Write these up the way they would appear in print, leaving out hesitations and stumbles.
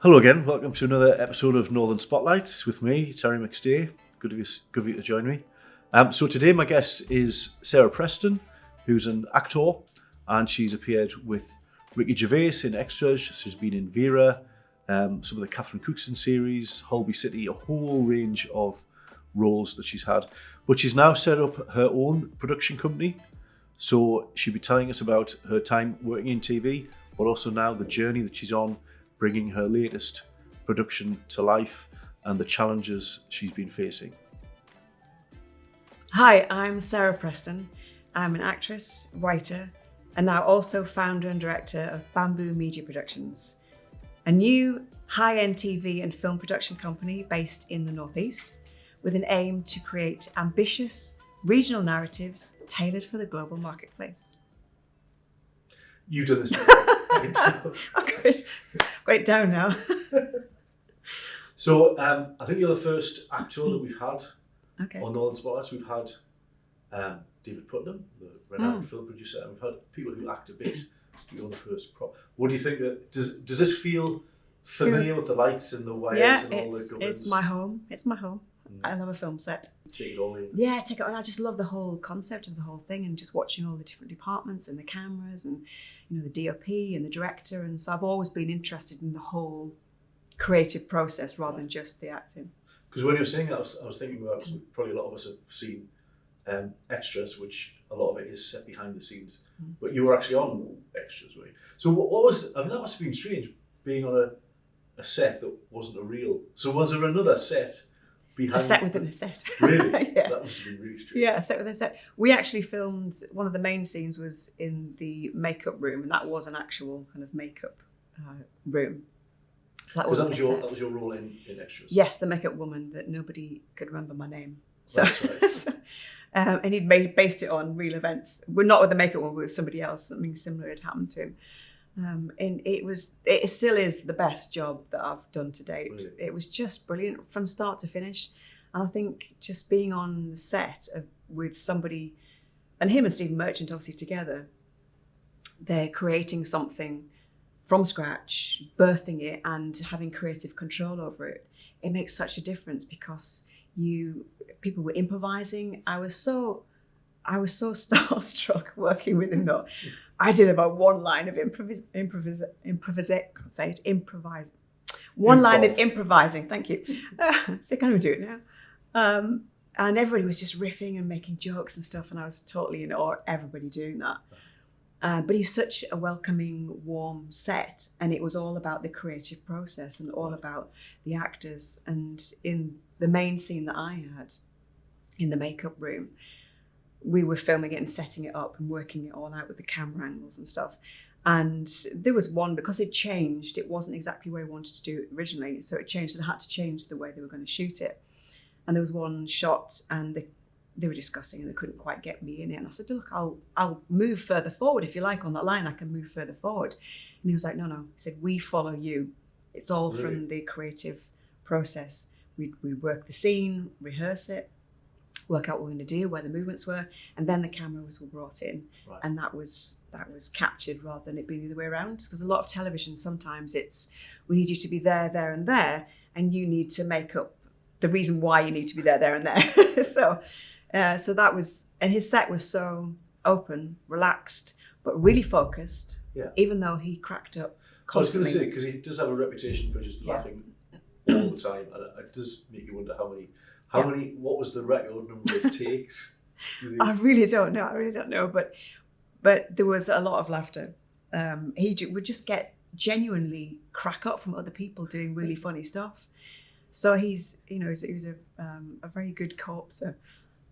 Hello again. Welcome to another episode of Northern Spotlights with me, Terry McStay. Good of you to join me. So today my guest is Sarah Preston, who's an actor, and she's appeared with Ricky Gervais in Extras. She's been in Vera, some of the Catherine Cookson series, Holby City, a whole range of roles that she's had. But she's now set up her own production company. So she'll be telling us about her time working in TV, but also now the journey that she's on, bringing her latest production to life and the challenges she's been facing. Hi, I'm Sarah Preston. I'm an actress, writer, and now also founder and director of Bamboo Media Productions, a new high-end TV and film production company based in the Northeast with an aim to create ambitious regional narratives tailored for the global marketplace. You've done this before. I'm going down now. So I think you're the first actor that we've had on Northern Spotlights. We've had David Putnam, the renowned film producer, and we've had people who act a bit. You're the first prop. What do you think? Does this feel familiar with the lights and the wires and all the gubbins? It's my home. It's my home. I love a film set. Take it all in. Yeah, take it on. I just love the whole concept of the whole thing and just watching all the different departments and the cameras and, you know, the DOP and the director. And so I've always been interested in the whole creative process rather than just the acting. Because when you were saying that, I was thinking about, probably a lot of us have seen Extras, which a lot of it is set behind the scenes. But you were actually on Extras, were you? So what was, I mean, that must have been strange, being on a set that wasn't a real. So was there another set? A set within a set. Really? Yeah. That must have been really strange. Yeah, a set within a set. We actually filmed, one of the main scenes was in the makeup room, and that was an actual kind of makeup room. So that was your role in Extras? Yes, the makeup woman that nobody could remember my name. So, That's right. And he'd based it on real events. We're not with the makeup woman, but with somebody else. Something similar had happened to him. And it still is the best job that I've done to date. Really? It was just brilliant from start to finish. And I think just being on the set with somebody, and him and Stephen Merchant obviously together, they're creating something from scratch, birthing it and having creative control over it. It makes such a difference because people were improvising. I was so starstruck working with him though. I did about one line of line of improvising. Thank you. So I can't even do it now. And everybody was just riffing and making jokes and stuff, and I was totally in awe of everybody doing that. But he's such a welcoming, warm set, and it was all about the creative process and all about the actors. And in the main scene that I had in the makeup room, we were filming it and setting it up and working it all out with the camera angles and stuff. And there was one, because it changed, it wasn't exactly where we wanted to do it originally. So it changed, and I had to change the way they were going to shoot it. And there was one shot and they were discussing and they couldn't quite get me in it. And I said, look, I'll move further forward. If you like, on that line, I can move further forward. And he was like, no. He said, we follow you. It's all from the creative process. We work the scene, rehearse it, work out what we're going to do, where the movements were, and then the cameras were brought in. Right. And that was captured rather than it being the other way around. Because a lot of television, sometimes it's, we need you to be there, and there, and you need to make up the reason why you need to be there, and there. So that was, and his set was so open, relaxed, but really focused, even though he cracked up constantly. I was going to say, because he does have a reputation for just laughing all the time, and it does make you wonder how many, what was the record number of takes? I really don't know, but there was a lot of laughter. He would just get genuinely crack up from other people doing really funny stuff. So he was a very good co-opser.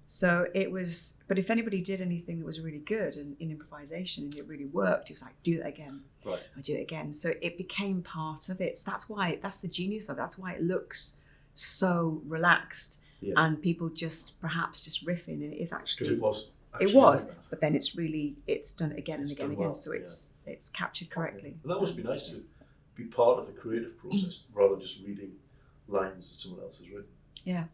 So it was, but if anybody did anything that was really good in improvisation and it really worked, he was like, do that again. Right. I'll do it again. So it became part of it. So that's the genius of it. That's why it looks so relaxed. Yeah. And people perhaps just riffing, and it is actually. Because it was, like but then it's done it again and again and again. Well, so it's captured correctly. Okay. And that must be nice to be part of the creative process rather than just reading lines that someone else has written. Yeah,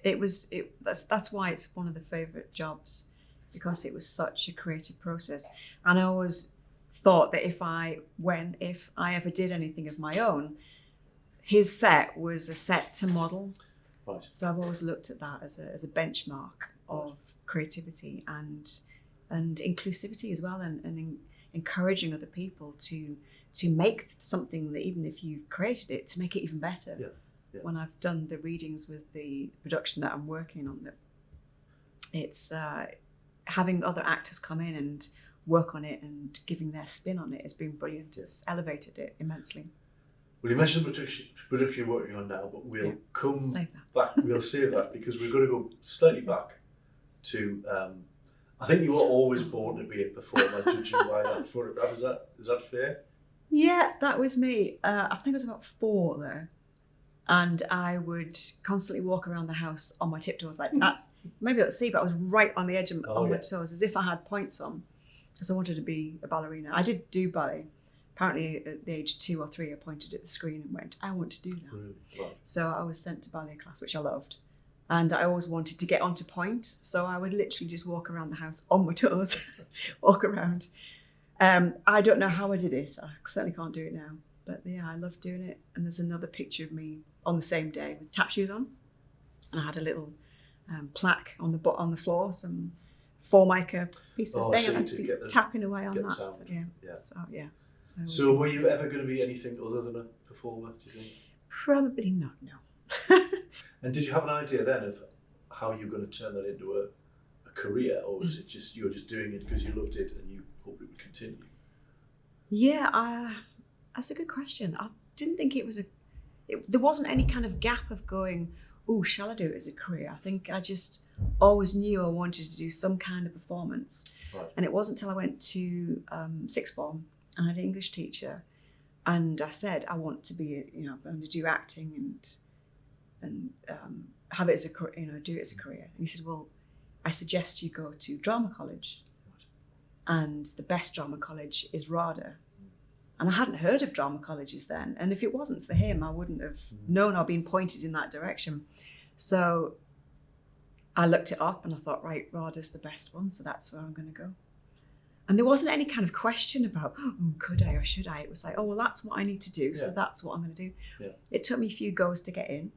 that's why it's one of the favourite jobs, because it was such a creative process. And I always thought that if I ever did anything of my own, his set was a set to model. Right. So I've always looked at that as a benchmark of creativity and inclusivity as well, and encouraging other people to make something that, even if you've created it, to make it even better. Yeah. Yeah. When I've done the readings with the production that I'm working on, that it's having other actors come in and work on it and giving their spin on it has been brilliant. It's elevated it immensely. Well, you mentioned the production you're working on now, but we'll come back. We'll save that because we're going to go slightly back to. I think you were always born to be a performer, judging by that photograph. Is that fair? Yeah, that was me. I think I was about 4 there, and I would constantly walk around the house on my tiptoes, like that's maybe not see, but I was right on the edge of my toes, as if I had points on, because I wanted to be a ballerina. I did do ballet. Apparently at the age 2 or 3, I pointed at the screen and went, I want to do that. Really? Right. So I was sent to ballet class, which I loved. And I always wanted to get onto point. So I would literally just walk around the house on my toes, walk around. I don't know how I did it. I certainly can't do it now. But yeah, I loved doing it. And there's another picture of me on the same day with tap shoes on. And I had a little plaque on the floor, some Formica piece of thing. And I'd be tapping away on that. So, yeah. So, yeah. So were you ever going to be anything other than a performer, do you think? Probably not, no. And did you have an idea then of how you're going to turn that into a career, or was it just you were just doing it because you loved it and you hoped it would continue? Yeah, that's a good question. I didn't think there wasn't any kind of gap of going, oh, shall I do it as a career? I think I just always knew I wanted to do some kind of performance. Right. And it wasn't until I went to sixth form and I had an English teacher, and I said, I want to be, I'm going to do acting and have it as do it as a career. And he said, well, I suggest you go to drama college. Right. And the best drama college is RADA. And I hadn't heard of drama colleges then. And if it wasn't for him, I wouldn't have known or been pointed in that direction. So I looked it up and I thought, right, RADA's the best one, so that's where I'm going to go. And there wasn't any kind of question about, could I or should I? It was like, well, that's what I need to do, so that's what I'm going to do. Yeah. It took me a few goes to get in.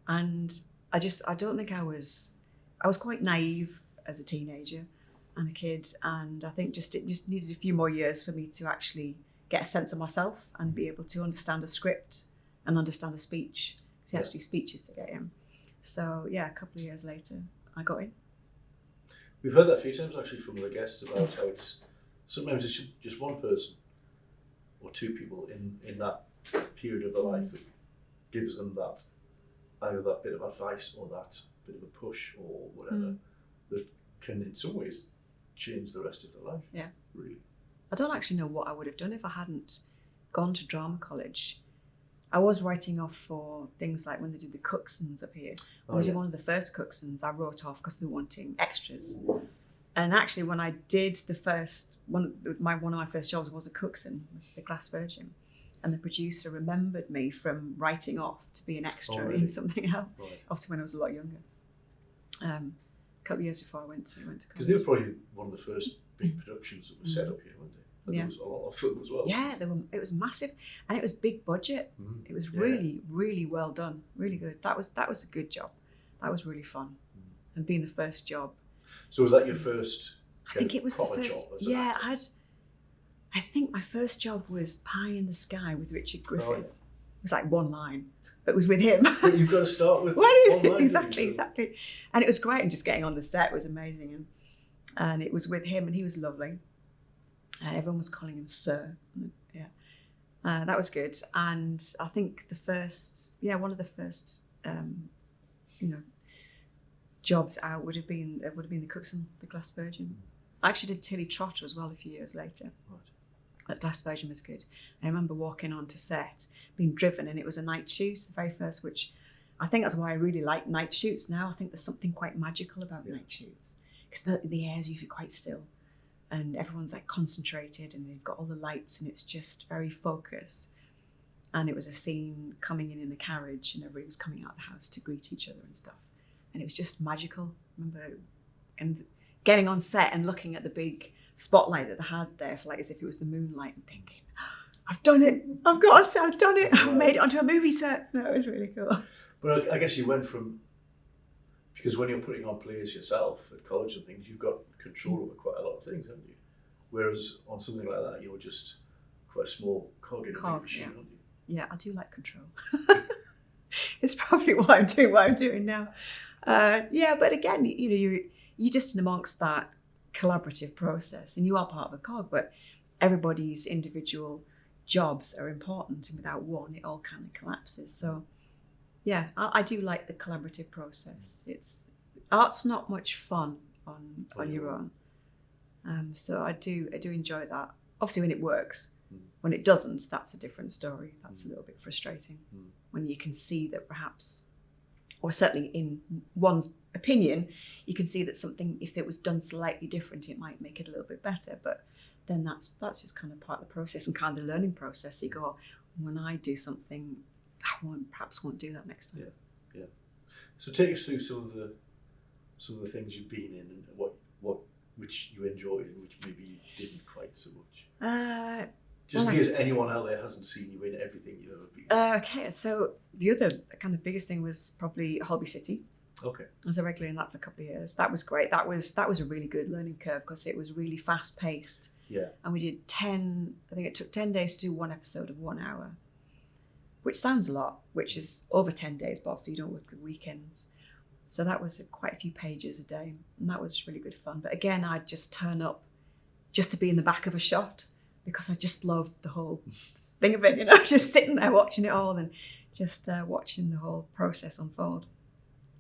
And I don't think I was quite naive as a teenager and a kid. And I think it just needed a few more years for me to actually get a sense of myself and be able to understand a script and understand a speech. So you have to do speeches to get in. So yeah, a couple of years later, I got in. We've heard that a few times actually from the guests about how sometimes it's just one person or two people in that period of their life that gives them that, either that bit of advice or that bit of a push or whatever that can in some ways change the rest of their life. Yeah. Really. I don't actually know what I would have done if I hadn't gone to drama college. I was writing off for things like when they did the Cooksons up here. When we did one of the first Cooksons, I wrote off because they were wanting extras. And actually, when I did the first one of my first jobs was a Cookson, was the Glass Virgin, and the producer remembered me from writing off to be an extra in something else. Right. Obviously, when I was a lot younger, a couple of years before I went to college. Because they were probably one of the first big productions that was set up here, weren't they? And there was a lot of film as well. Yeah, it was massive, and it was big budget. It was really, really well done, really good. That was a good job. That was really fun, and being the first job. So was that your first? I think it was the first. Job as I think my first job was Pie in the Sky with Richard Griffiths. It was like one line, but it was with him. But you've got to start with one line. Exactly. And it was great, and just getting on the set was amazing, and it was with him, and he was lovely. Everyone was calling him Sir. Yeah, that was good. And I think one of the first, jobs out would have been the Cookson, the Glass Virgin. I actually did Tilly Trotter as well a few years later. Right. That Glass Virgin was good. I remember walking onto set, being driven, and it was a night shoot, the very first, which I think that's why I really like night shoots now. I think there's something quite magical about night shoots because the air's usually quite still. And everyone's like concentrated and they've got all the lights and it's just very focused. And it was a scene coming in a carriage and everybody was coming out of the house to greet each other and stuff. And it was just magical. I remember getting on set and looking at the big spotlight that they had there for as if it was the moonlight and thinking, I've done it. I've got to say, I've done it. I've made it onto a movie set. No, it was really cool. But I guess you went from, because when you're putting on plays yourself at college and things, you've got control over quite a lot of things, haven't you? Whereas on something like that, you're just quite a small cog in a big machine, aren't you? Yeah, I do like control. It's probably what I'm doing now. Yeah, but again, you're just in amongst that collaborative process, and you are part of a cog, but everybody's individual jobs are important, and without one, it all kind of collapses. So, yeah, I do like the collaborative process. Art's not much fun on your own. So I do enjoy that. Obviously, when it works. When it doesn't, that's a different story. That's a little bit frustrating. When you can see that perhaps, or certainly in one's opinion, you can see that something, if it was done slightly different, it might make it a little bit better. But then that's just kind of part of the process and kind of learning process. You go, when I do something, I perhaps won't do that next time. Yeah. So take us through some of the things you've been in and which you enjoyed and which maybe you didn't quite so much. Just in case anyone out there hasn't seen you in everything you've ever been in. Okay, so the other kind of biggest thing was probably Holby City. Okay. I was a regular in that for a couple of years. That was great. That was a really good learning curve because it was really fast paced. Yeah. And we did I think it took 10 days to do one episode of 1 hour, which sounds a lot, which is over 10 days, but obviously you don't work the weekends. So that was quite a few pages a day, and that was really good fun. But again, I'd just turn up just to be in the back of a shot, because I just loved the whole thing of it, just sitting there watching it all and just watching the whole process unfold.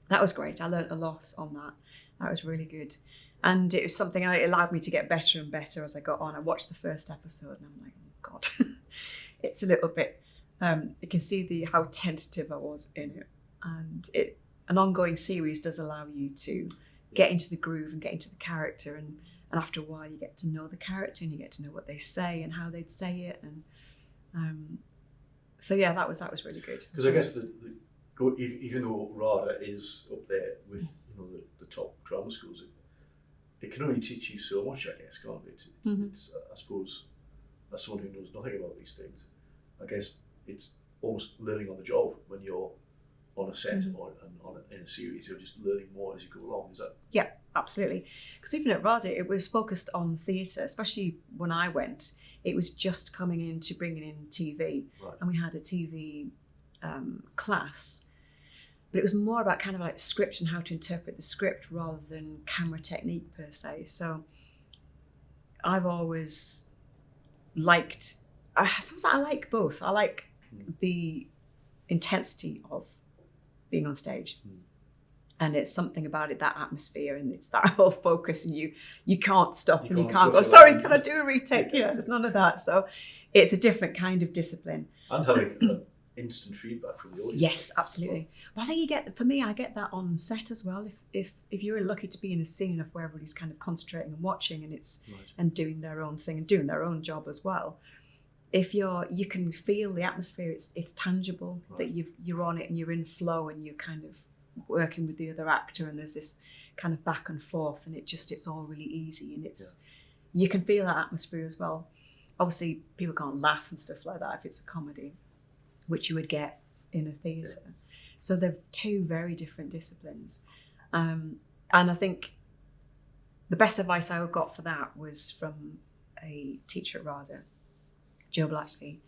That was great. I learned a lot on that. That was really good. And it was something it allowed me to get better and better as I got on. I watched the first episode and I'm like, oh God, it's a little bit, you can see how tentative I was in it. And an ongoing series does allow you to get into the groove and get into the character, and after a while you get to know the character and you get to know what they say and how they'd say it, and so yeah, that was really good. Because I guess even though RADA is up there with the top drama schools, it can only teach you so much, I guess, can't it? It's I suppose, as someone who knows nothing about these things, I guess it's almost learning on the job when you're on a set or in a series. You're just learning more as you go along. Is that? Yeah, absolutely. Because even at RADA, it was focused on theatre, especially when I went. It was just coming into bringing in TV, right. And we had a TV class, but it was more about kind of like script and how to interpret the script rather than camera technique per se. So I've always liked, I like both. I like the intensity of being on stage. And it's something about it, that atmosphere, and it's that whole focus, and you can't stop and you can't go, sorry, can I do a retake? There's none of that. So it's a different kind of discipline. And having instant feedback from the audience. Yes, absolutely. But I think I get that on set as well. If you're lucky to be in a scene of where everybody's kind of concentrating and watching, and it's and doing their own thing and doing their own job as well. If you can feel the atmosphere, it's tangible, that you're on it and you're in flow and you're kind of working with the other actor, and there's this kind of back and forth, and it's all really easy, and you can feel that atmosphere as well. Obviously, people can't laugh and stuff like that if it's a comedy, which you would get in a theatre. Yeah. So they're two very different disciplines, and I think the best advice I got for that was from a teacher at RADA, Joe Blatchley,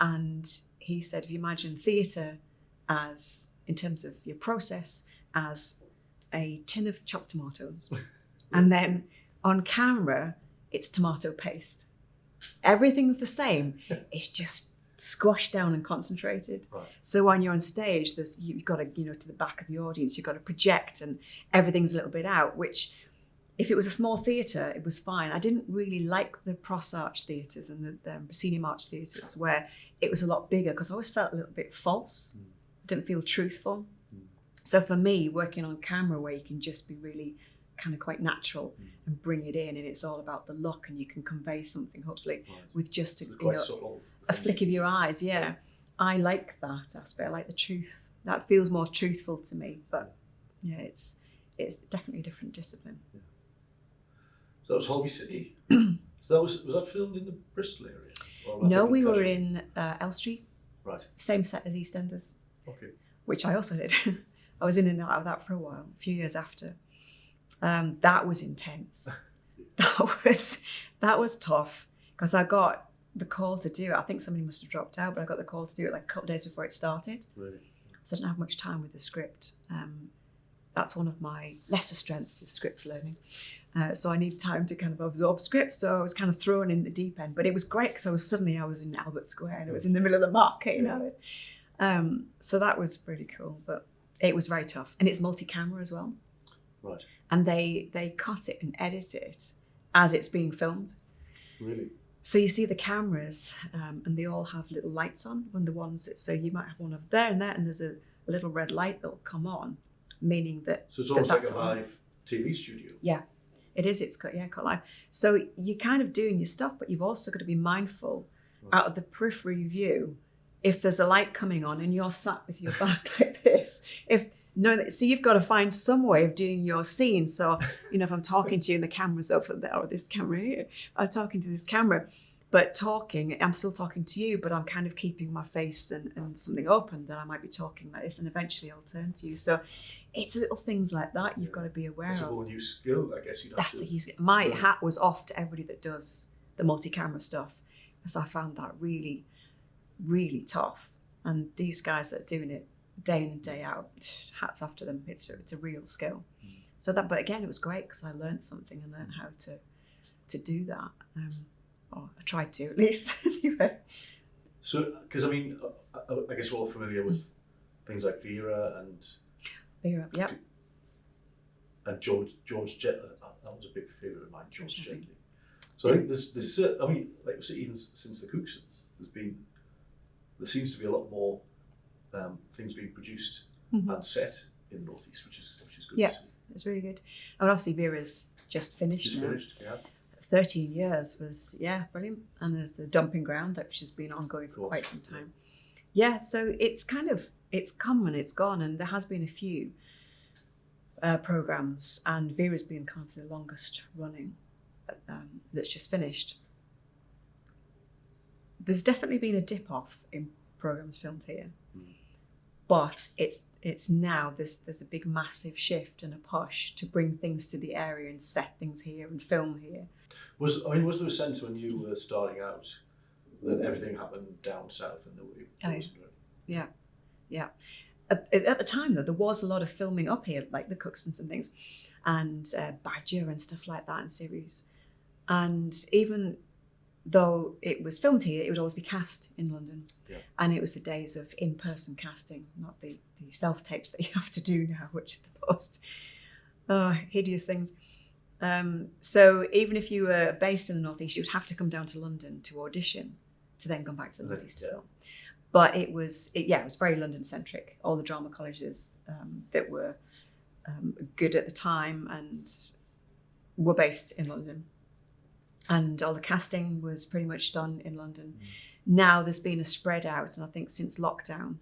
and he said, if you imagine theatre as, in terms of your process, as a tin of chopped tomatoes, and then on camera, it's tomato paste. Everything's the same. It's just squashed down and concentrated. Right. So when you're on stage, you've got to, to the back of the audience, you've got to project, and everything's a little bit out, which if it was a small theatre, it was fine. I didn't really like the Pros Arch theatres and the proscenium arch theatres where it was a lot bigger, because I always felt a little bit false. Didn't feel truthful. So for me, working on camera where you can just be really kind of quite natural and bring it in, and it's all about the look, and you can convey something hopefully with just a flick of your eyes. Yeah, I like that aspect. I like the truth. That feels more truthful to me. But yeah, it's definitely a different discipline. Yeah. So that was Holby City. So was that filmed in the Bristol area? Or am I No, thinking we were casually? in Elstree, Right. same set as EastEnders, Okay. which I also did. I was in and out of that for a while, a few years after. That was intense. That was tough because I got the call to do it. I think somebody must have dropped out, but I got the call to do it like a couple of days before it started. Really. So I didn't have much time with the script. That's one of my lesser strengths is script learning. So I need time to kind of absorb scripts. So I was kind of thrown in the deep end, but it was great because I was in Albert Square and it was in the middle of the market, you know. So that was pretty cool, but it was very tough. And it's multi-camera as well. Right. And they cut it and edit it as it's being filmed. Really. So you see the cameras, and they all have little lights on. So you might have one over there, and there's a little red light that'll come on, meaning that. So it's almost like that's a on. live TV studio. Yeah, it is. It's cut live. So you're kind of doing your stuff, but you've also got to be mindful out of the periphery view. If there's a light coming on and you're sat with your back like this, so you've got to find some way of doing your scene. So, if I'm talking to you and the camera's over there, or this camera here, I'm talking to this camera, but I'm still talking to you, but I'm kind of keeping my face and something open that I might be talking like this, and eventually I'll turn to you. So it's little things like that you've got to be aware That's of. a whole new skill, I guess. That's a huge skill. My hat was off to everybody that does the multi-camera stuff, because I found that really, really tough. And these guys that are doing it day in and day out, hats off to them. It's a real skill. So but again, it was great because I learned something and learned how to do that. Or I tried to, at least. Anyway. So, because I guess we're all familiar with things like Vera Yeah. and George Gently. That was a big favourite of mine, George Gently. So I think there's like even since the Cooksons, there seems to be a lot more things being produced and set in the Northeast, which is good to see. It's really good. And obviously Vera's just finished. She's finished, yeah. 13 years was, brilliant. And there's the Dumping Ground, which has been ongoing for quite some time. Yeah, so it's come and it's gone, and there has been a few programmes, and Vera's been kind of the longest running that's just finished. There's definitely been a dip off in programmes filmed here, but it's now there's a big massive shift and a push to bring things to the area and set things here and film here. Was there a sense when you were starting out that everything happened down south and nobody wasn't ready? Yeah. At the time, though, there was a lot of filming up here, like the Cooksons and things, and Badger and stuff like that in series. And even though it was filmed here, it would always be cast in London. Yeah. And it was the days of in-person casting, not the self-tapes that you have to do now, which are the most hideous things. So even if you were based in the Northeast, you would have to come down to London to audition, to then come back to the Northeast to film. But it was very London-centric. All the drama colleges that were good at the time and were based in London. And all the casting was pretty much done in London. Now there's been a spread out, and I think since lockdown,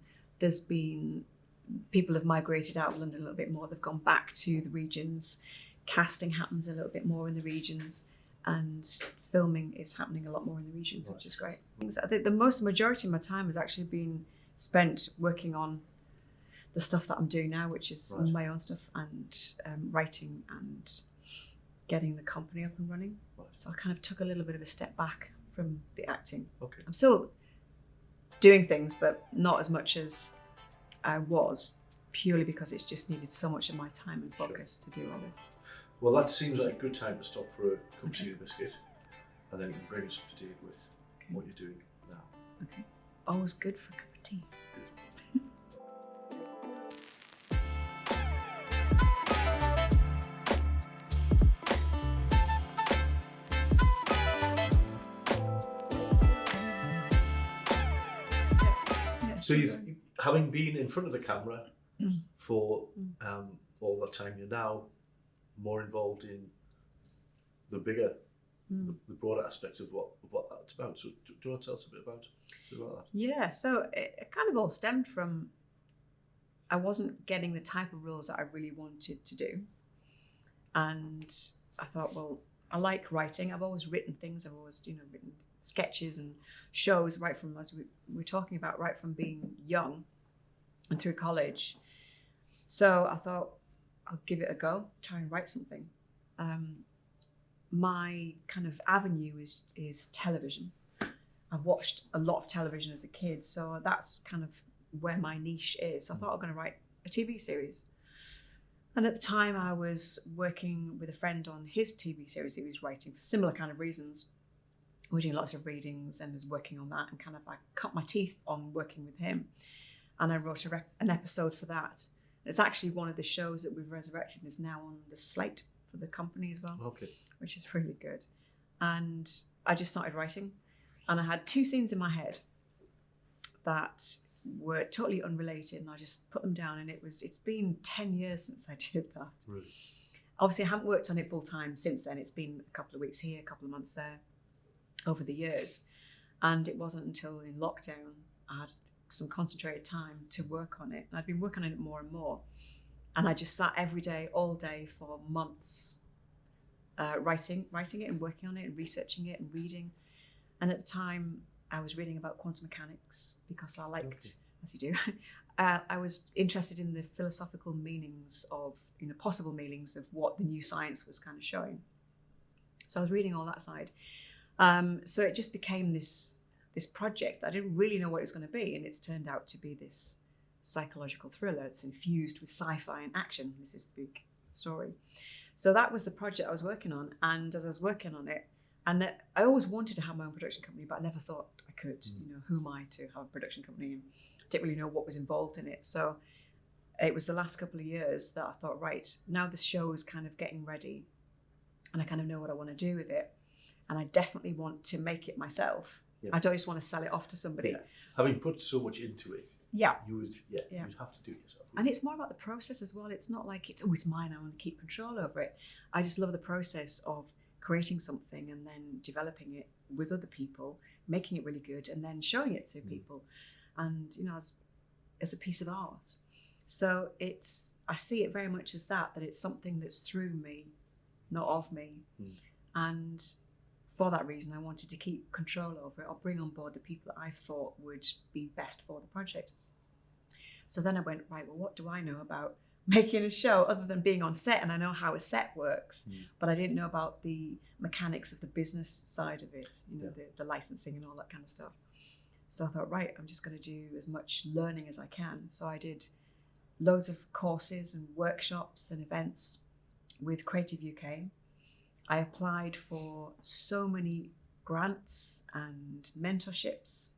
people have migrated out of London a little bit more. They've gone back to the regions. Casting happens a little bit more in the regions, and filming is happening a lot more in the regions, which is great. I think the majority of my time has actually been spent working on the stuff that I'm doing now, which is my own stuff, and writing and getting the company up and running. So I kind of took a little bit of a step back from the acting. Okay. I'm still doing things, but not as much as I was, purely because it's just needed so much of my time and focus to do all this. Well, that seems like a good time to stop for a cup of tea and biscuit, and then you can bring us up to date with what you're doing now. Okay. Always good for a cup of tea. Good. So having been in front of the camera for all that time, you're now more involved in the bigger, the broader aspects of what that's about. So do you want to tell us a bit about that? Yeah, so it kind of all stemmed from, I wasn't getting the type of roles that I really wanted to do. And I thought, well, I like writing. I've always written things. I've always, written sketches and shows right from, as we were talking about, right from being young and through college. So I thought I'll give it a go, try and write something. My kind of avenue is television. I've watched a lot of television as a kid, so that's kind of where my niche is. So I thought I'm going to write a TV series. And at the time I was working with a friend on his TV series he was writing for similar kind of reasons. We were doing lots of readings and was working on that, and kind of I cut my teeth on working with him. And I wrote an episode for that. It's actually one of the shows that we've resurrected and is now on the slate for the company as well, which is really good. And I just started writing, and I had 2 scenes in my head that were totally unrelated, and I just put them down, and it's been 10 years since I did that. Really? Obviously I haven't worked on it full time since then. It's been a couple of weeks here, a couple of months there over the years, and it wasn't until in lockdown I had some concentrated time to work on it. And I'd been working on it more and more, and I just sat every day, all day for months, writing it and working on it and researching it and reading. And at the time I was reading about quantum mechanics because I liked, as you do, I was interested in the philosophical meanings of, possible meanings of what the new science was kind of showing. So I was reading all that side. So it just became this project that I didn't really know what it was going to be, and it's turned out to be this psychological thriller. It's infused with sci-fi and action. This is a big story. So that was the project I was working on, and as I was working on it, and I always wanted to have my own production company, but I never thought I could. Who am I to have a production company? And didn't really know what was involved in it. So it was the last couple of years that I thought, right, now this show is kind of getting ready, and I kind of know what I want to do with it, and I definitely want to make it myself. Yeah. I don't just want to sell it off to somebody. Yeah. Having put so much into it, you'd have to do it yourself. And it's more about the process as well. It's not like it's mine, I want to keep control over it. I just love the process of creating something and then developing it with other people, making it really good, and then showing it to people, and as a piece of art. So I see it very much as that it's something that's through me, not of me. And for that reason I wanted to keep control over it, or bring on board the people that I thought would be best for the project. So then I went, right, well, what do I know about making a show other than being on set? And I know how a set works, but I didn't know about the mechanics of the business side of it, the licensing and all that kind of stuff. So I thought, right, I'm just going to do as much learning as I can. So I did loads of courses and workshops and events with Creative UK. I applied for so many grants and mentorships,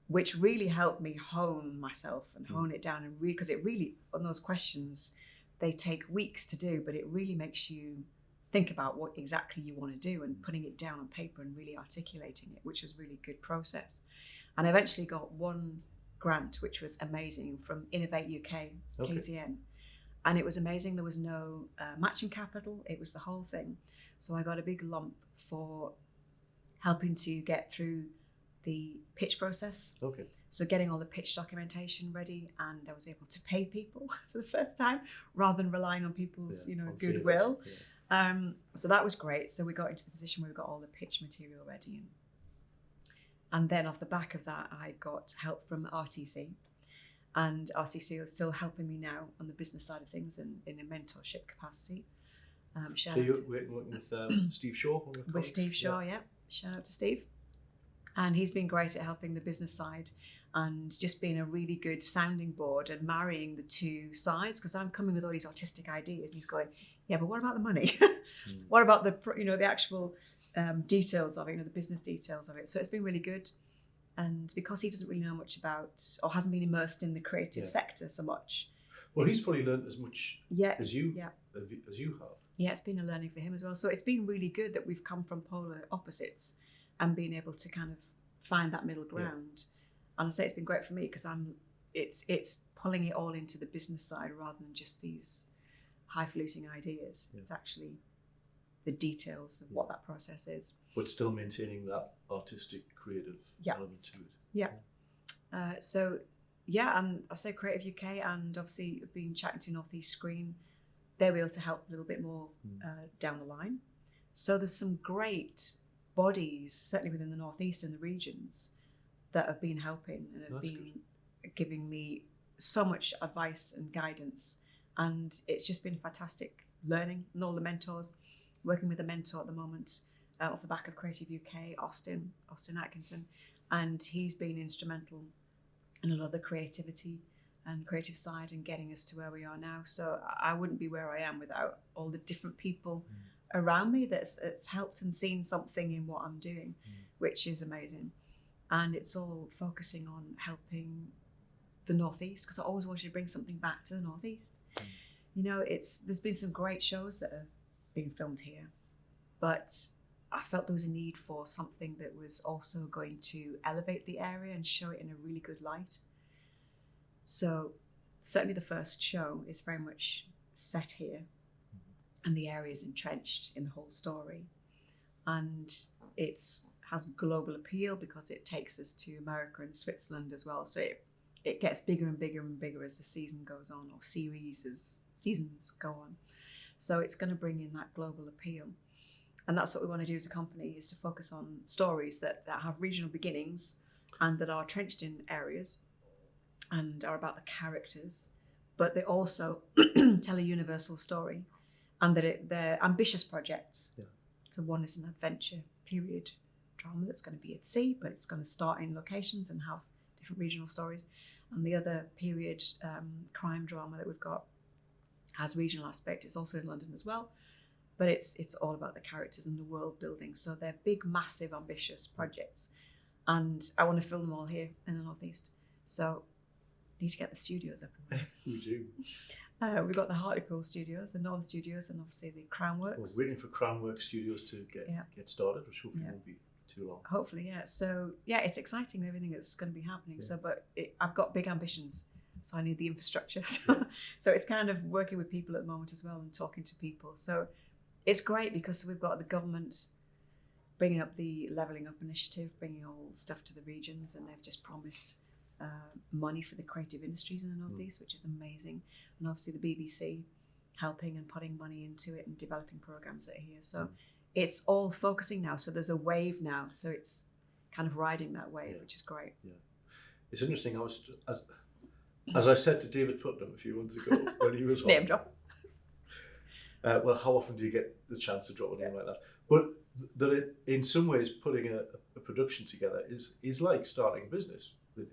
which really helped me hone myself and hone it down, and because it really, on those questions, they take weeks to do, but it really makes you think about what exactly you want to do and putting it down on paper and really articulating it, which was a really good process. And I eventually got one grant, which was amazing, from Innovate UK, KZN. And it was amazing. There was no matching capital. It was the whole thing. So I got a big lump for helping to get through the pitch process. So getting all the pitch documentation ready, and I was able to pay people for the first time rather than relying on people's goodwill. So that was great. So we got into the position where we got all the pitch material ready. And then off the back of that, I got help from RTC. And RTC is still helping me now on the business side of things in a mentorship capacity. So you're working with Steve Shaw? With Steve Shaw, yeah. Shout out to Steve. And he's been great at helping the business side and just being a really good sounding board and marrying the two sides, because I'm coming with all these artistic ideas and he's going, yeah, but what about the money? What about the actual details of it, the business details of it? So it's been really good. And because he doesn't really know much about, or hasn't been immersed in the creative sector so much. Well, he's probably learned as much as you have. Yeah, it's been a learning for him as well. So it's been really good that we've come from polar opposites and being able to kind of find that middle ground. And I say it's been great for me because it's pulling it all into the business side rather than just these highfalutin ideas. It's actually the details of what that process is. But still maintaining that artistic, creative element to it. And I say Creative UK, and obviously I've been chatting to North East Screen. They'll be able to help a little bit more down the line. So there's some great bodies, certainly within the Northeast and the regions, that have been helping and have been giving me so much advice and guidance. And it's just been fantastic learning, and all the mentors, working with a mentor at the moment off the back of Creative UK, Austin Atkinson. And he's been instrumental in a lot of the creativity and creative side and getting us to where we are now. So I wouldn't be where I am without all the different people around me that's helped and seen something in what I'm doing, which is amazing. And it's all focusing on helping the Northeast, because I always wanted to bring something back to the Northeast. You know, there's been some great shows that have been filmed here, but I felt there was a need for something that was also going to elevate the area and show it in a really good light. So certainly the first show is very much set here, and the area is entrenched in the whole story. And it has global appeal because it takes us to America and Switzerland as well. So it gets bigger and bigger and bigger as the season goes on, or seasons go on. So it's going to bring in that global appeal. And that's what we want to do as a company, is to focus on stories that have regional beginnings and that are trenched in areas and are about the characters, but they also tell a universal story, and that they're ambitious projects. Yeah. So one is an adventure period drama that's going to be at sea, but it's going to start in locations and have different regional stories. And the other period crime drama that we've got has regional aspect. It's also in London as well, but it's all about the characters and the world building. So they're big, massive, ambitious projects, and I want to film them all here in the Northeast. So need to get the studios up. We do. We've got the Hartlepool Studios, the Northern Studios, and obviously the Crownworks. We're waiting for Crownworks Studios to get started, which hopefully won't be too long. Hopefully, yeah. So yeah, it's exciting, everything that's going to be happening. Yeah. So, but I've got big ambitions, so I need the infrastructure. So it's kind of working with people at the moment as well and talking to people. So it's great because we've got the government bringing up the Levelling Up initiative, bringing all stuff to the regions, and they've just promised money for the creative industries in the Northeast, which is amazing. And obviously the BBC helping and putting money into it and developing programs that are here. So it's all focusing now. So there's a wave now. So it's kind of riding that wave, which is great. Yeah, it's interesting. I was as I said to David Putnam a few months ago when he was name drop. Well, how often do you get the chance to drop a name like that? But that it, in some ways, putting a production together is like starting a business that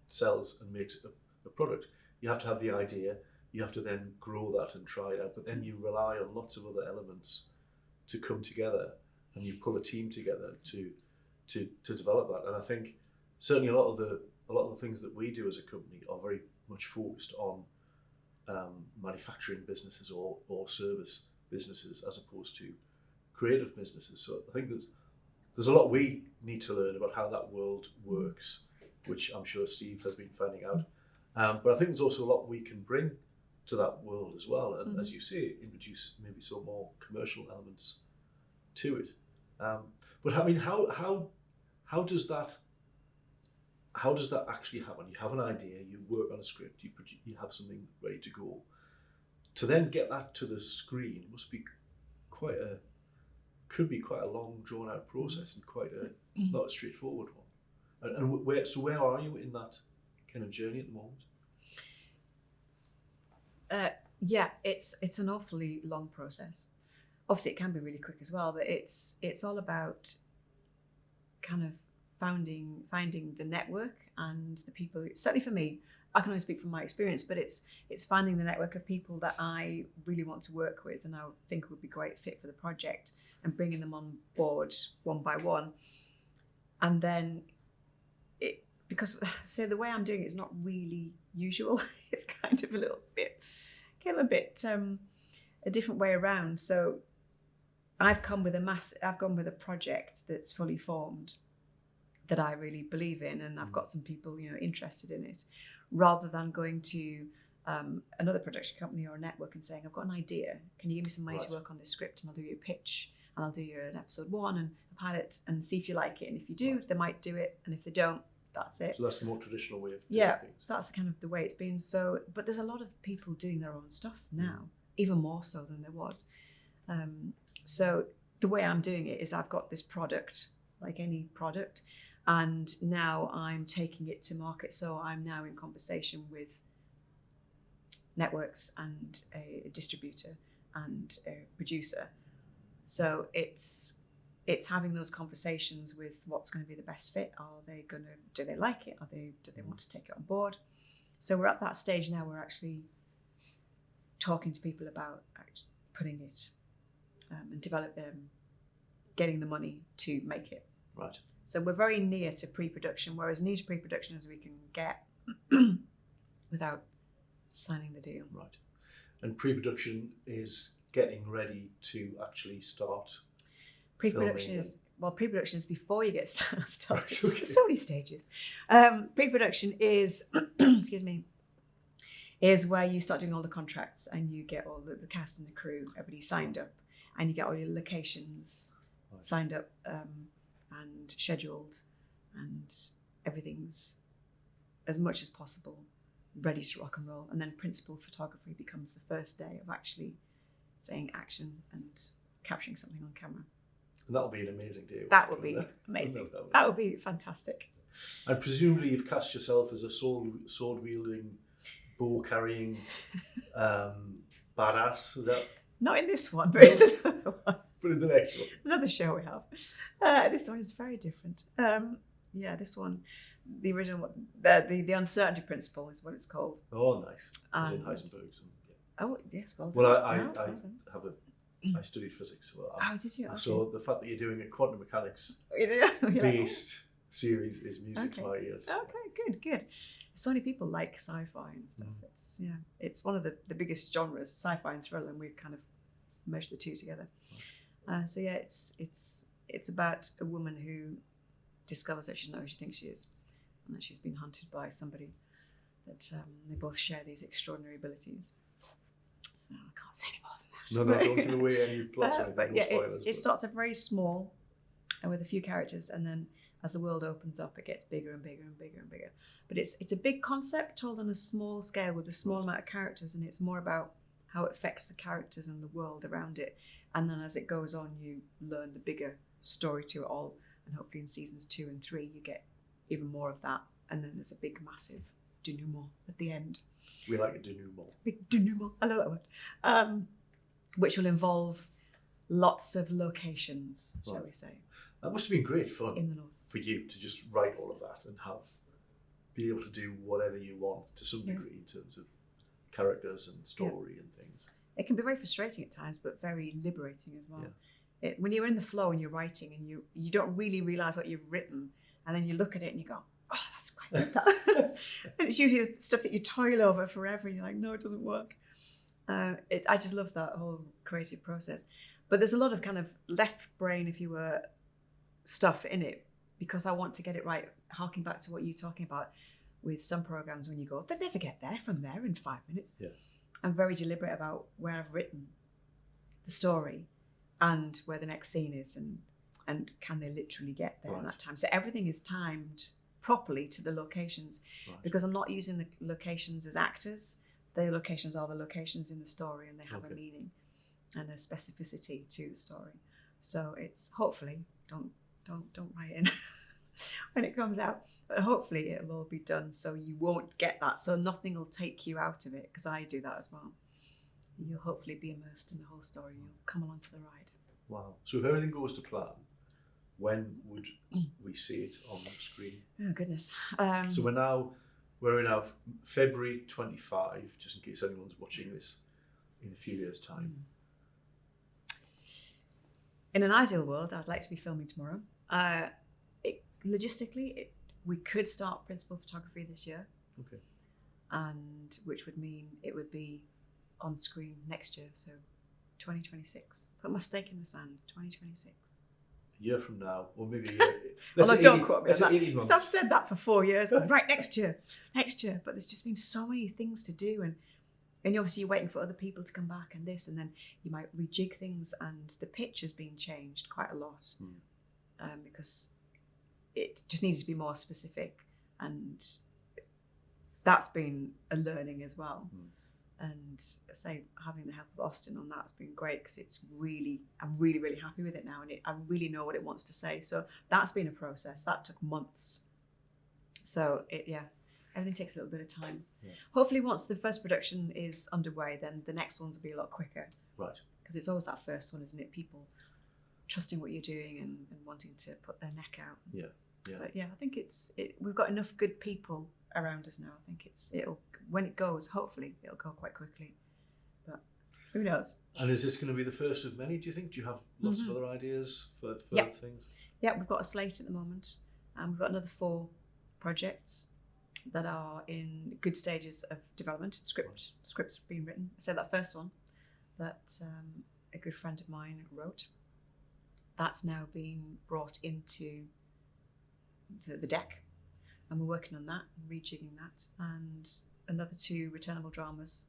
sells and makes a product. You have to have the idea. You have to then grow that and try it out. But then you rely on lots of other elements to come together, and you pull a team together to develop that. And I think certainly a lot of the things that we do as a company are very much focused on manufacturing businesses or service businesses as opposed to creative businesses. So I think there's a lot we need to learn about how that world works, which I'm sure Steve has been finding out. But I think there's also a lot we can bring to that world as well, and as you say, introduce maybe some more commercial elements to it. But I mean, how does that actually happen? You have an idea, you work on a script, you have something ready to go. To then get that to the screen must be could be quite a long, drawn out process and quite not a straightforward one. And where are you in that kind of journey at the moment? Yeah, it's an awfully long process. Obviously, it can be really quick as well, but it's all about kind of finding the network and the people. Certainly for me, I can only speak from my experience, but it's finding the network of people that I really want to work with and I think would be a great fit for the project, and bringing them on board one by one. And then because the way I'm doing it is not really usual. It's kind of a little bit a different way around. So I've gone with a project that's fully formed, that I really believe in, and I've got some people, interested in it, rather than going to another production company or a network and saying, I've got an idea, can you give me some money to work on this script, and I'll do you a pitch, and I'll do you an episode 1 and a pilot, and see if you like it, and if you do, they might do it, and if they don't, that's it. So that's the more traditional way of doing things. So that's kind of the way it's been. So, but there's a lot of people doing their own stuff now, even more so than there was. So the way I'm doing it is I've got this product, like any product, and now I'm taking it to market. So I'm now in conversation with networks and a distributor and a producer. So it's having those conversations with what's going to be the best fit. Do they like it? Do they want to take it on board? So we're at that stage now. We're actually talking to people about putting it and getting the money to make it. Right. So we're very near to pre-production, whereas near to pre-production as we can get without signing the deal. Right. And pre-production is getting ready to actually start. Pre-production is before you get started. Right, okay. There's so many stages. Pre-production is, excuse me, is where you start doing all the contracts and you get all the cast and the crew, everybody signed up, and you get all your locations signed up and scheduled, and everything's as much as possible ready to rock and roll. And then principal photography becomes the first day of actually saying action and capturing something on camera. And that'll be an amazing day. That would be amazing. That would be fantastic. And presumably you've cast yourself as a sword-wielding, bow-carrying badass. Is that? Not in this one, but in another one. But in the next one. Another show we have. This one is very different. This one, the original one, the uncertainty principle is what it's called. Oh, nice. As in Heisenberg's. Yeah. Oh, yes, well done. Well, I studied physics. So did you? Okay. So the fact that you're doing a quantum mechanics based series is music to my ears. Okay, good. So many people like sci-fi and stuff. It's one of the biggest genres, sci-fi and thriller, and we've kind of merged the two together. It's about a woman who discovers that she's not who she thinks she is, and that she's been hunted by somebody that they both share these extraordinary abilities. So I can't say any more than that. No, don't give away any plots. But it starts off very small and with a few characters, and then as the world opens up, it gets bigger and bigger and bigger and bigger. But it's a big concept told on a small scale with a small amount of characters, and it's more about how it affects the characters and the world around it. And then as it goes on, you learn the bigger story to it all, and hopefully in seasons 2 and 3 you get even more of that. And then there's a big, massive denouement at the end. We like a denouement. Big denouement, I love that word. Which will involve lots of locations, shall we say. That must have been great fun in the north for you to just write all of that and be able to do whatever you want to some degree in terms of characters and story and things. It can be very frustrating at times, but very liberating as well. Yeah. When you're in the flow and you're writing and you don't really realise what you've written, and then you look at it and you go, oh, that's quite good. And it's usually the stuff that you toil over forever and you're like, no, it doesn't work. I just love that whole creative process. But there's a lot of kind of left brain, if you were, stuff in it, because I want to get it right, harking back to what you're talking about with some programs when you go, they never get there from there in 5 minutes. Yeah. I'm very deliberate about where I've written the story and where the next scene is, and can they literally get there in that time. So everything is timed properly to the locations, because I'm not using the locations as actors. The locations are the locations in the story, and they have a meaning and a specificity to the story. So it's hopefully, don't write in when it comes out, but hopefully it'll all be done so you won't get that, so nothing will take you out of it, because I do that as well. You'll hopefully be immersed in the whole story. You'll come along for the ride. Wow. So if everything goes to plan, when would we see it on the screen? Oh goodness. So we're in February 25, just in case anyone's watching this in a few years' time. In an ideal world, I'd like to be filming tomorrow. Logistically, we could start principal photography this year. Okay. And which would mean it would be on screen next year, so 2026. Put my stake in the sand, 2026. A year from now, or maybe don't quote me on that, because I've said that for 4 years. Right, next year. But there's just been so many things to do, and obviously you're waiting for other people to come back and this, and then you might rejig things, and the pitch has been changed quite a lot because it just needed to be more specific, and that's been a learning as well. And say having the help of Austin on that has been great because I'm really, really happy with it now, and I really know what it wants to say. So that's been a process that took months. So everything takes a little bit of time. Yeah. Hopefully, once the first production is underway, then the next ones will be a lot quicker. Right. Because it's always that first one, isn't it? People trusting what you're doing and wanting to put their neck out. Yeah. Yeah. But I think we've got enough good people around us now. I think it'll when it goes, hopefully it'll go quite quickly. But who knows? And is this going to be the first of many, do you think? Do you have lots of other ideas for things? Yeah, we've got a slate at the moment. We've got another 4 projects that are in good stages of development. Scripts being written. I said that first one that a good friend of mine wrote. That's now being brought into the deck, and we're working on that and rejigging that, and another 2 returnable dramas,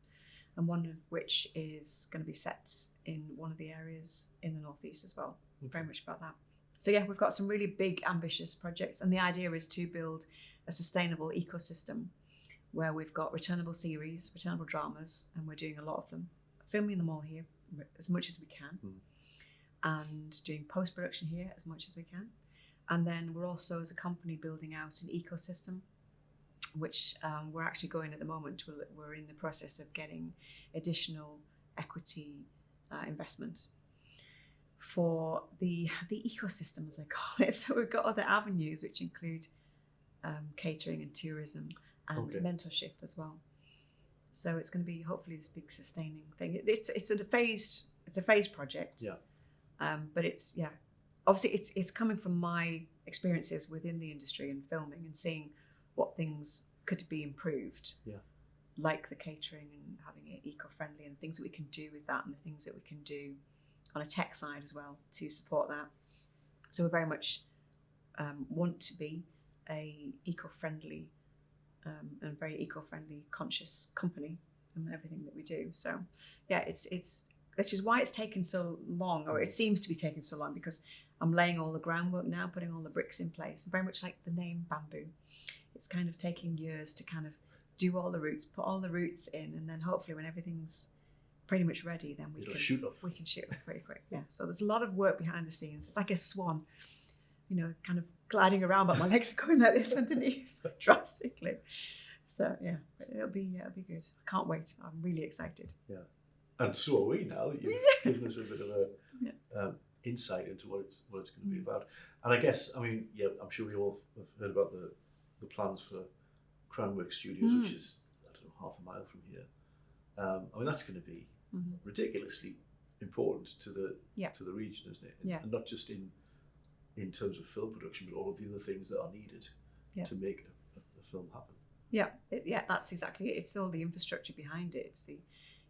and one of which is going to be set in one of the areas in the northeast as well. Okay. Very much about that. So we've got some really big ambitious projects, and the idea is to build a sustainable ecosystem where we've got returnable series, returnable dramas, and we're doing a lot of them, filming them all here as much as we can, and doing post-production here as much as we can. And then we're also, as a company, building out an ecosystem, which we're actually going at the moment. We're in the process of getting additional equity investment for the ecosystem, as I call it. So we've got other avenues, which include catering and tourism and mentorship as well. So it's going to be hopefully this big sustaining thing. It's a phased project. Yeah. But obviously it's coming from my experiences within the industry and filming and seeing what things could be improved. Yeah. Like the catering and having it eco-friendly and things that we can do with that, and the things that we can do on a tech side as well to support that. So we very much want to be a eco-friendly and very eco-friendly conscious company in everything that we do. So it's which is why it's taken so long, or it seems to be taking so long, because I'm laying all the groundwork now, putting all the bricks in place. Very much like the name Bamboo. It's kind of taking years to kind of do all the roots, put all the roots in, and then hopefully when everything's pretty much ready, then we can shoot up pretty quick. Yeah. So there's a lot of work behind the scenes. It's like a swan, kind of gliding around, but my legs are going like this underneath drastically. So it'll be good. I can't wait. I'm really excited. Yeah. And so are we now that you've given us a bit of a insight into what it's going to be about. And I guess, I'm sure we all have heard about the plans for Crownwork Studios, which is, I don't know, half a mile from here. That's going to be ridiculously important to the region, isn't it? And not just in terms of film production, but all of the other things that are needed to make a film happen. Yeah, that's exactly it. It's all the infrastructure behind it.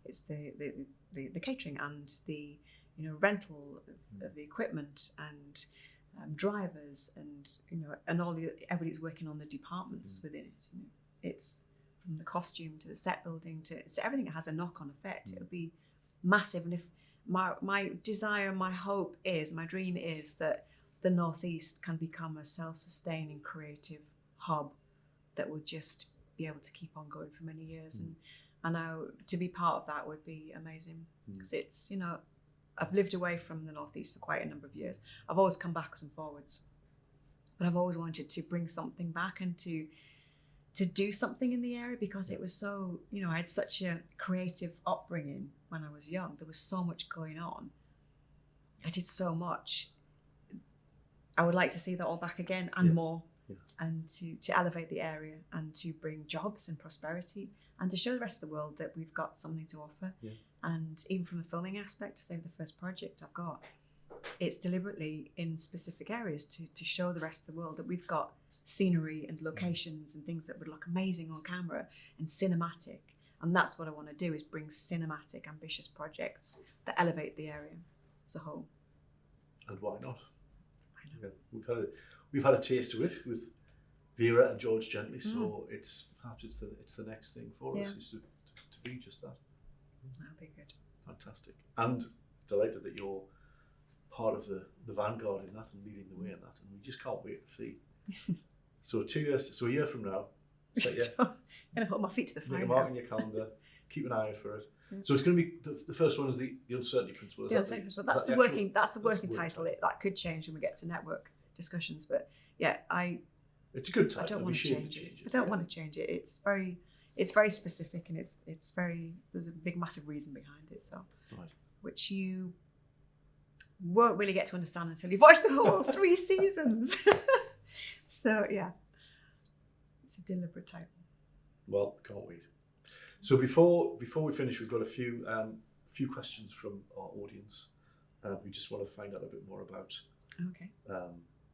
It's the catering and the rental of the equipment and drivers and everybody's working on the departments within it. It's from the costume to the set building to everything that has a knock-on effect. It'll be massive. And if my desire, my hope is, my dream is that the Northeast can become a self-sustaining creative hub that will just be able to keep on going for many years. And now to be part of that would be amazing, because it's, I've lived away from the Northeast for quite a number of years. I've always come backwards and forwards, but I've always wanted to bring something back and to do something in the area, because it was so, I had such a creative upbringing when I was young. There was so much going on. I did so much. I would like to see that all back again and more. And to elevate the area and to bring jobs and prosperity and to show the rest of the world that we've got something to offer. Yeah. And even from a filming aspect, to say the first project I've got, it's deliberately in specific areas to show the rest of the world that we've got scenery and locations and things that would look amazing on camera and cinematic. And that's what I want to do, is bring cinematic, ambitious projects that elevate the area as a whole. And why not? Yeah, we've had a taste of it with Vera and George Gently, so perhaps it's the next thing for us, is to be just that. That'll be good. Fantastic. And delighted that you're part of the vanguard in that and leading the way in that, and we just can't wait to see. So a year from now, I'm gonna hold my feet to the fire. Make a mark on your calendar. keep an eye out for it. So it's going to be the first one is the uncertainty principle. Is The that uncertainty principle. is That's that the actual- working. That's the working title. That could change when we get to network discussions. But yeah, It's a good title. I don't We want to should change it. I don't want to change it. It's very specific, and it's very. There's a big, massive reason behind it. So, Right. which you won't really get to understand until you've watched the whole 3 seasons. So yeah, it's a deliberate title. Well, can't wait. So before we finish, we've got a few questions from our audience. We just want to find out a bit more about Okay. a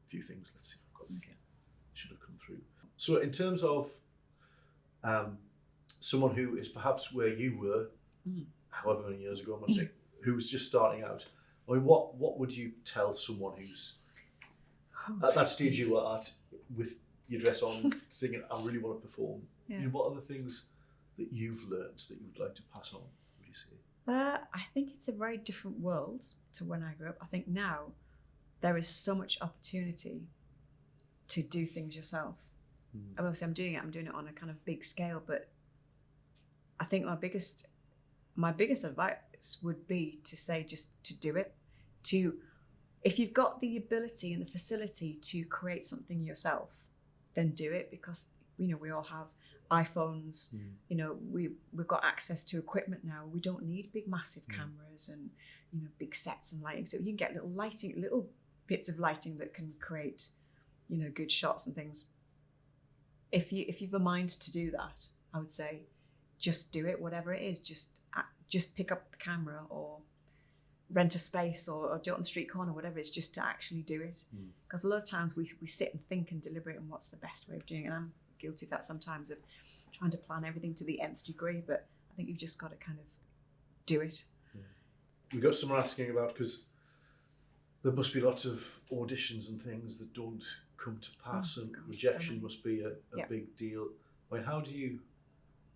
few things. Let's see if I've got them. Okay. Should have come through. So in terms of someone who is perhaps where you were, however many years ago, I'm not saying, who was just starting out, I mean, what would you tell someone who's at that stage you were at, with your dress on, singing, I really want to perform? Yeah. You know, what are the things that you've learned that you would like to pass on, would you say? I think it's a very different world to when I grew up. I think now there is so much opportunity to do things yourself. Obviously, I'm doing it on a kind of big scale, but I think my biggest advice would be to say just to do it. If you've got the ability and the facility to create something yourself, then do it, because we all have iPhones. We've got access to equipment now. We don't need big, massive cameras and big sets and lighting. So you can get little bits of lighting that can create good shots and things. If you've a mind to do that, I would say just do it. Whatever it is, just pick up the camera or rent a space or do it on the street corner, whatever. It's just to actually do it. Because a lot of times we sit and think and deliberate on what's the best way of doing it. And I'm guilty of that sometimes, of trying to plan everything to the nth degree. But I think you've just got to kind of do it. We've got someone asking about, because there must be lots of auditions and things that don't come to pass, and rejection must be a big deal. I mean, how do you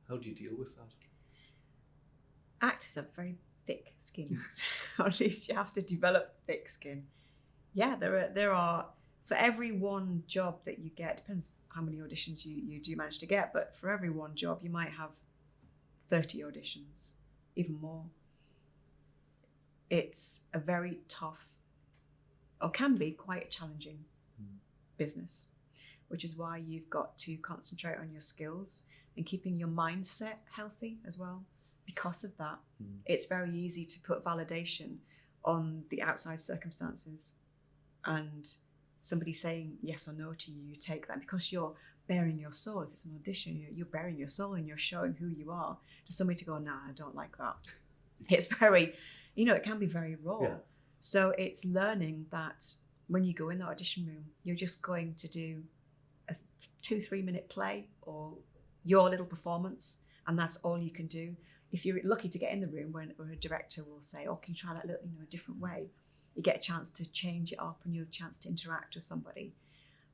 deal with that? Actors have very thick skins, or at least you have to develop thick skin. Yeah, there are for every one job that you get, depends how many auditions you do manage to get, but for every one job you might have 30 auditions, even more. It's a very tough, or can be quite a challenging business, which is why you've got to concentrate on your skills and keeping your mindset healthy as well. Because of that, it's very easy to put validation on the outside circumstances, and somebody saying yes or no to you, you take that because you're bearing your soul. If it's an audition, you're bearing your soul and you're showing who you are to somebody to go, nah, I don't like that. It's very, it can be very raw. Yeah. So it's learning that when you go in the audition room, you're just going to do a 2-3 minute play or your little performance, and that's all you can do. If you're lucky to get in the room where a director will say, oh, can you try that little, a different way? You get a chance to change it up and you have a chance to interact with somebody.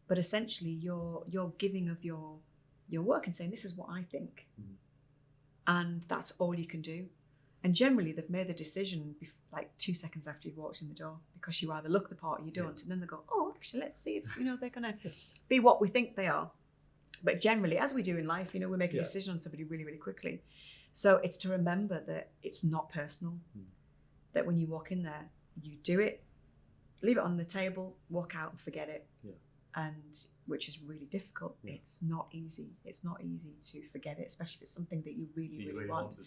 But essentially you're giving of your work and saying, this is what I think. And that's all you can do. And generally they've made the decision like 2 seconds after you've walked in the door, because you either look the part or you don't. And then they go, oh, actually, let's see if, they're going to be what we think they are. But generally, as we do in life, we make a decision on somebody really, really quickly. So it's to remember that it's not personal, that when you walk in there, you do it, leave it on the table, walk out and forget it. And which is really difficult. It's not easy. It's not easy to forget it, especially if it's something that you really, really want.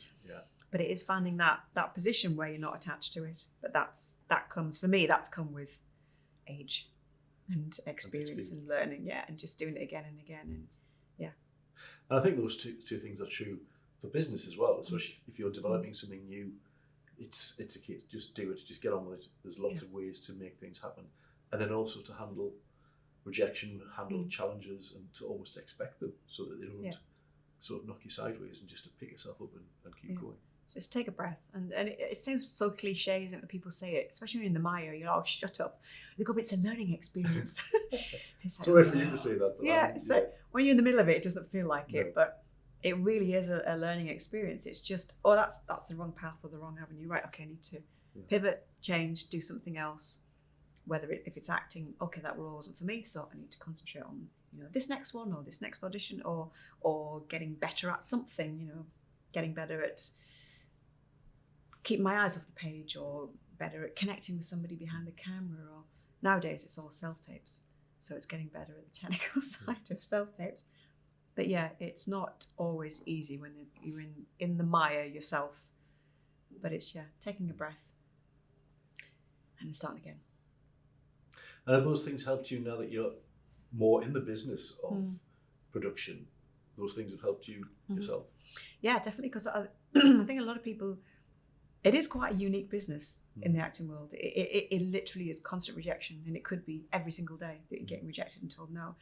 But it is finding that position where you're not attached to it. But that's come with age and experience and learning, and just doing it again and again. And And I think those two things are true for business as well, especially if you're developing something new. It's a case, just do it, just get on with it. There's lots of ways to make things happen, and then also to handle rejection, handle challenges, and to almost expect them so that they don't sort of knock you sideways, and just to pick yourself up and keep going. So just take a breath. And it sounds so cliche, isn't it, when people say it, especially when you're in the mire, you're like, oh, shut up. They go, but it's a learning experience. It's like, Sorry for you to say that. But so when you're in the middle of it, it doesn't feel like it, but it really is a learning experience. It's just, oh, that's the wrong path or the wrong avenue. Right, okay, I need to pivot, change, do something else. Whether if it's acting, okay, that role wasn't for me, so I need to concentrate on this next one or this next audition or getting better at something, getting better at keeping my eyes off the page, or better at connecting with somebody behind the camera. Or nowadays it's all self-tapes, so it's getting better at the technical side of self-tapes. But yeah, it's not always easy when you're in the mire yourself. But it's, taking a breath and starting again. And have those things helped you now that you're more in the business of production? Those things have helped you yourself? Yeah, definitely, because I think a lot of people, it is quite a unique business in the acting world. It literally is constant rejection, and it could be every single day that you're getting rejected and told no.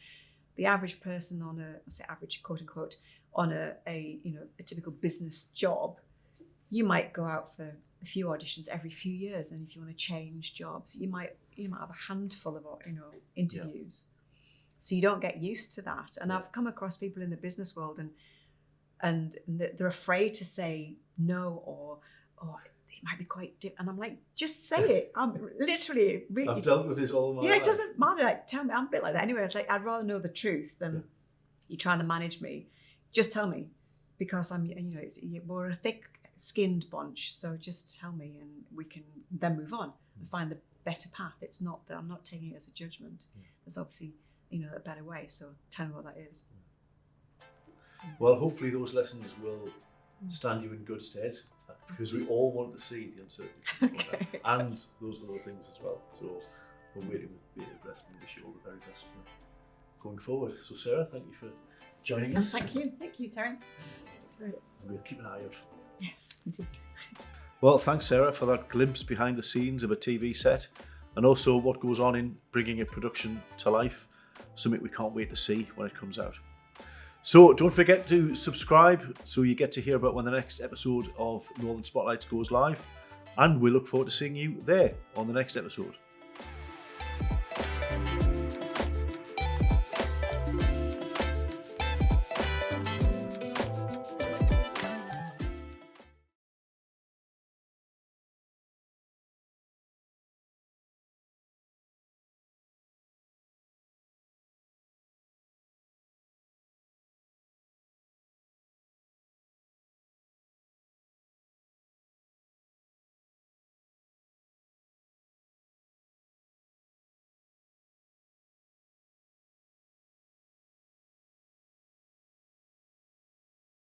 The average person on average, quote unquote, on a typical business job, you might go out for a few auditions every few years, and if you want to change jobs, you might have a handful of interviews. So you don't get used to that. And I've come across people in the business world, and they're afraid to say no, or it might be quite and I'm like, just say it. I'm literally really. I've dealt with this all my life. Yeah, it doesn't matter. Like, tell me. I'm a bit like that anyway. It's like, I'd rather know the truth than you trying to manage me. Just tell me, because I'm, we're a thick-skinned bunch. So just tell me, and we can then move on and find the better path. It's not that I'm not taking it as a judgment. There's obviously, a better way. So tell me what that is. Well, hopefully those lessons will stand you in good stead, because we all want to see the uncertainty and those other things as well. So we're waiting with bated breath, and wish you all the very best for going forward. So Sarah, thank you for joining us. Thank you, Taryn. We'll keep an eye out. Yes, indeed. Well, thanks Sarah for that glimpse behind the scenes of a TV set, and also what goes on in bringing a production to life. Something we can't wait to see when it comes out. So don't forget to subscribe so you get to hear about when the next episode of Northern Spotlights goes live. And we look forward to seeing you there on the next episode.